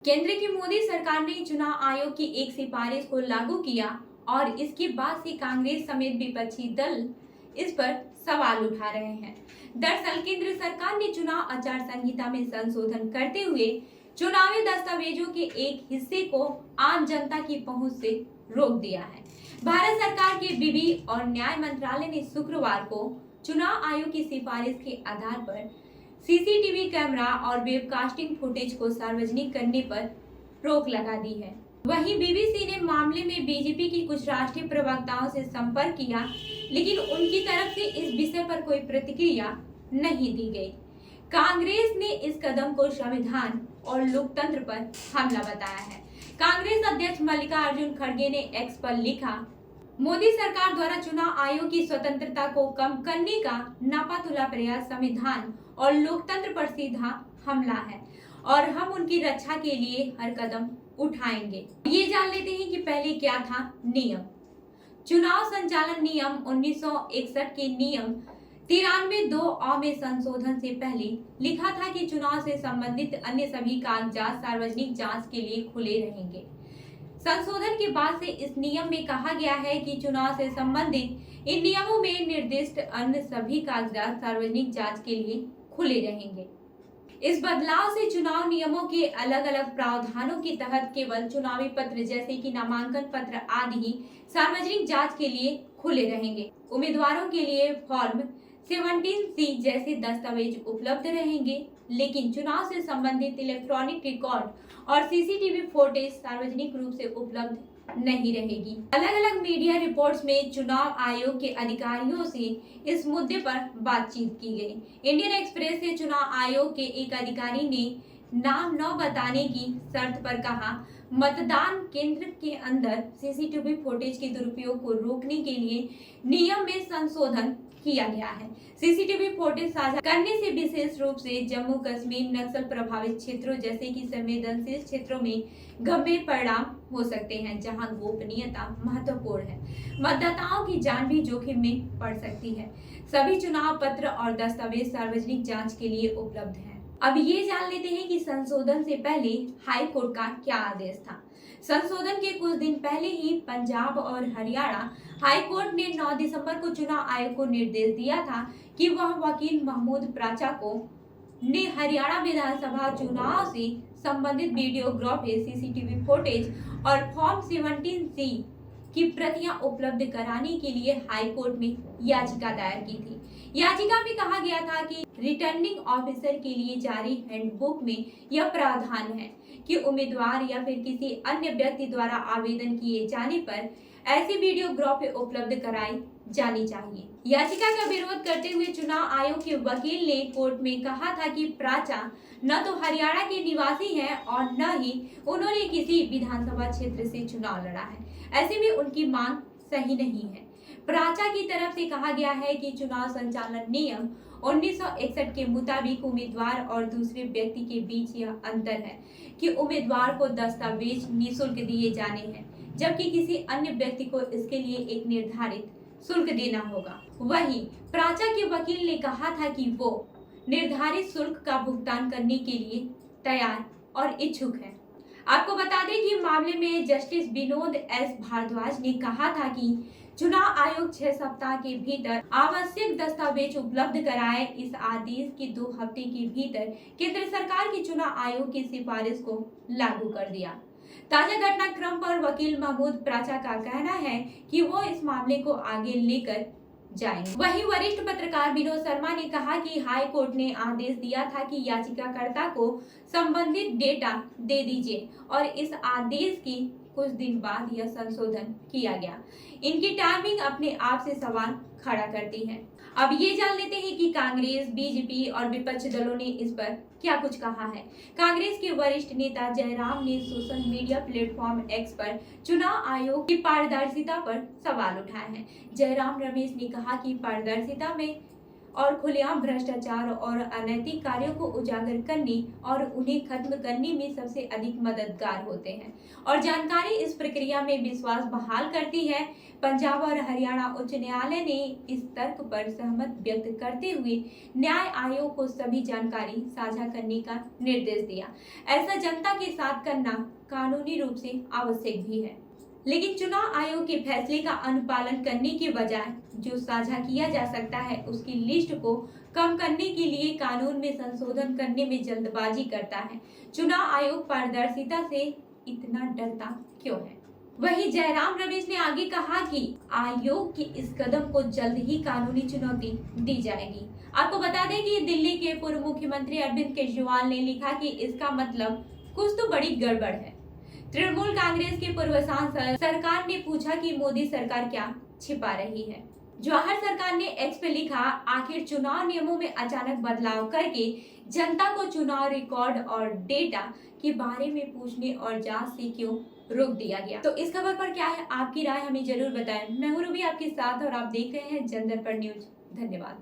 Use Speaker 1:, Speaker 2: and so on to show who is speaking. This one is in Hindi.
Speaker 1: केंद्र की मोदी सरकार ने चुनाव आयोग की एक सिफारिश को लागू किया और इसके बाद से कांग्रेस समेत विपक्षी दल इस पर सवाल उठा रहे हैं। दरअसल केंद्र सरकार ने चुनाव आचार संहिता में संशोधन करते हुए चुनावी दस्तावेजों के एक हिस्से को आम जनता की पहुंच से रोक दिया है। भारत सरकार के विधि और न्याय मंत्रालय ने शुक्रवार को चुनाव आयोग की सिफारिश के आधार पर सीसीटीवी कैमरा और वेबकास्टिंग फुटेज को सार्वजनिक करने पर रोक लगा दी है। वहीं बीबीसी ने मामले में बीजेपी की कुछ राष्ट्रीय प्रवक्ताओं से संपर्क किया, लेकिन उनकी तरफ से इस विषय पर कोई प्रतिक्रिया नहीं दी गई। कांग्रेस ने इस कदम को संविधान और लोकतंत्र पर हमला बताया है। कांग्रेस अध्यक्ष मल्लिकार्जुन खड़गे ने एक्स पर लिखा, मोदी सरकार द्वारा चुनाव आयोग की स्वतंत्रता को कम करने का नापातुला प्रयास संविधान और लोकतंत्र पर सीधा हमला है और हम उनकी रक्षा के लिए हर कदम उठाएंगे। ये जान लेते हैं कि पहले क्या था नियम। चुनाव संचालन नियम 1961 के नियम 93(2)A में संशोधन से पहले लिखा था कि चुनाव से संबंधित अन्य सभी कागजात सार्वजनिक जांच के लिए खुले रहेंगे। संशोधन के बाद से इस नियम में कहा गया है कि चुनाव से संबंधित इन नियमों में निर्दिष्ट अन्य सभी कागजात सार्वजनिक जांच के लिए खुले रहेंगे। इस बदलाव से चुनाव नियमों के अलग अलग प्रावधानों के तहत केवल चुनावी पत्र जैसे कि नामांकन पत्र आदि ही सार्वजनिक जांच के लिए खुले रहेंगे। उम्मीदवारों के लिए फॉर्म 17C जैसे दस्तावेज उपलब्ध रहेंगे, लेकिन चुनाव से संबंधित इलेक्ट्रॉनिक रिकॉर्ड और सीसीटीवी फुटेज सार्वजनिक रूप से उपलब्ध नहीं रहेगी। अलग अलग मीडिया रिपोर्ट्स में चुनाव आयोग के अधिकारियों से इस मुद्दे पर बातचीत की गई। इंडियन एक्सप्रेस से चुनाव आयोग के एक अधिकारी ने नाम न बताने की शर्त पर कहा, मतदान केंद्र के अंदर सीसीटीवी फुटेज के दुरुपयोग को रोकने के लिए नियम में संशोधन किया गया है। सीसीटीवी फुटेज साझा करने से विशेष रूप से जम्मू कश्मीर नक्सल प्रभावित क्षेत्रों जैसे कि संवेदनशील क्षेत्रों में गंभीर परिणाम हो सकते हैं, जहां गोपनीयता महत्वपूर्ण है। मतदाताओं की जान भी जोखिम में पड़ सकती है। सभी चुनाव पत्र और दस्तावेज सार्वजनिक जांच के लिए उपलब्ध हैं। अब ये जान लेते हैं कि संशोधन से पहले हाई कोर्ट का क्या आदेश था। संशोधन के कुछ दिन पहले ही पंजाब और हरियाणा हाई कोर्ट ने 9 दिसंबर को चुनाव आयोग को निर्देश दिया था कि वह वकील महमूद प्राचा को ने हरियाणा विधानसभा चुनाव से संबंधित वीडियोग्राफी, सीसीटीवी फुटेज और फॉर्म 17C की प्रतियां उपलब्ध कराने के लिए हाई कोर्ट में याचिका दायर की थी। याचिका में कहा गया था कि रिटर्निंग ऑफिसर के लिए जारी हैंडबुक में यह प्रावधान है कि उम्मीदवार या फिर किसी अन्य व्यक्ति द्वारा आवेदन किए जाने पर ऐसी वीडियोग्राफी उपलब्ध कराई जानी चाहिए। याचिका का विरोध करते हुए चुनाव आयोग के वकील ने कोर्ट में कहा था कि प्राचा न तो हरियाणा के निवासी हैं और न ही उन्होंने किसी विधानसभा क्षेत्र से चुनाव लड़ा है। ऐसे में उनकी मांग सही नहीं है। प्राचा की तरफ से कहा गया है कि चुनाव संचालन नियम 1961 के मुताबिक उम्मीदवार और दूसरे व्यक्ति के बीच यह अंतर है कि उम्मीदवार को दस्तावेज निःशुल्क दिए जाने हैं, जबकि किसी अन्य व्यक्ति को इसके लिए एक निर्धारित शुल्क देना होगा। वहीं प्राचा के वकील ने कहा था कि वो निर्धारित शुल्क का भुगतान करने के लिए तैयार और इच्छुक है। आपको बता दें कि मामले में जस्टिस विनोद एस भारद्वाज ने कहा था कि चुनाव आयोग 6 सप्ताह के भीतर आवश्यक दस्तावेज उपलब्ध कराए। इस आदेश के 2 हफ्ते के भीतर केंद्र सरकार की चुनाव आयोग की सिफारिश को लागू कर दिया। ताजा घटनाक्रम पर वकील महमूद प्राचा का कहना है कि वो इस मामले को आगे लेकर जाएंगे। वहीं वरिष्ठ पत्रकार विनोद शर्मा ने कहा कि हाई कोर्ट ने आदेश दिया था कि याचिकाकर्ता को संबंधित डेटा दे दीजिए और इस आदेश के कुछ दिन बाद यह संशोधन किया गया। इनकी टाइमिंग अपने आप से सवाल खड़ा करती है। अब ये जान लेते हैं कि कांग्रेस, बीजेपी और विपक्षी दलों ने इस पर क्या कुछ कहा है। कांग्रेस के वरिष्ठ नेता जयराम ने सोशल मीडिया प्लेटफॉर्म एक्स पर चुनाव आयोग की पारदर्शिता पर सवाल उठाए हैं। जयराम रमेश ने कहा कि पारदर्शिता में और खुलेआम भ्रष्टाचार और अनैतिक कार्यों को उजागर करने और उन्हें खत्म करने में सबसे अधिक मददगार होते हैं और जानकारी इस प्रक्रिया में विश्वास बहाल करती है। पंजाब और हरियाणा उच्च न्यायालय ने इस तर्क पर सहमत व्यक्त करते हुए न्याय आयोग को सभी जानकारी साझा करने का निर्देश दिया। ऐसा जनता के साथ करना कानूनी रूप से आवश्यक भी है, लेकिन चुनाव आयोग के फैसले का अनुपालन करने के बजाय जो साझा किया जा सकता है उसकी लिस्ट को कम करने के लिए कानून में संशोधन करने में जल्दबाजी करता है। चुनाव आयोग पारदर्शिता से इतना डरता क्यों है? वहीं जयराम रमेश ने आगे कहा कि आयोग के इस कदम को जल्द ही कानूनी चुनौती दी जाएगी। आपको बता दें कि दिल्ली के पूर्व मुख्यमंत्री अरविंद केजरीवाल ने लिखा कि इसका मतलब कुछ तो बड़ी गड़बड़ है। तृणमूल कांग्रेस के पूर्व सांसद सरकार ने पूछा कि मोदी सरकार क्या छिपा रही है। जवाहर सरकार ने एक्स पे लिखा, आखिर चुनाव नियमों में अचानक बदलाव करके जनता को चुनाव रिकॉर्ड और डेटा के बारे में पूछने और जांच से क्यों रोक दिया गया? तो इस खबर पर क्या है आपकी राय, हमें जरूर बताएं। मैं हूं रूबी आपके साथ और आप देख रहे हैं जनदर्पण न्यूज। धन्यवाद।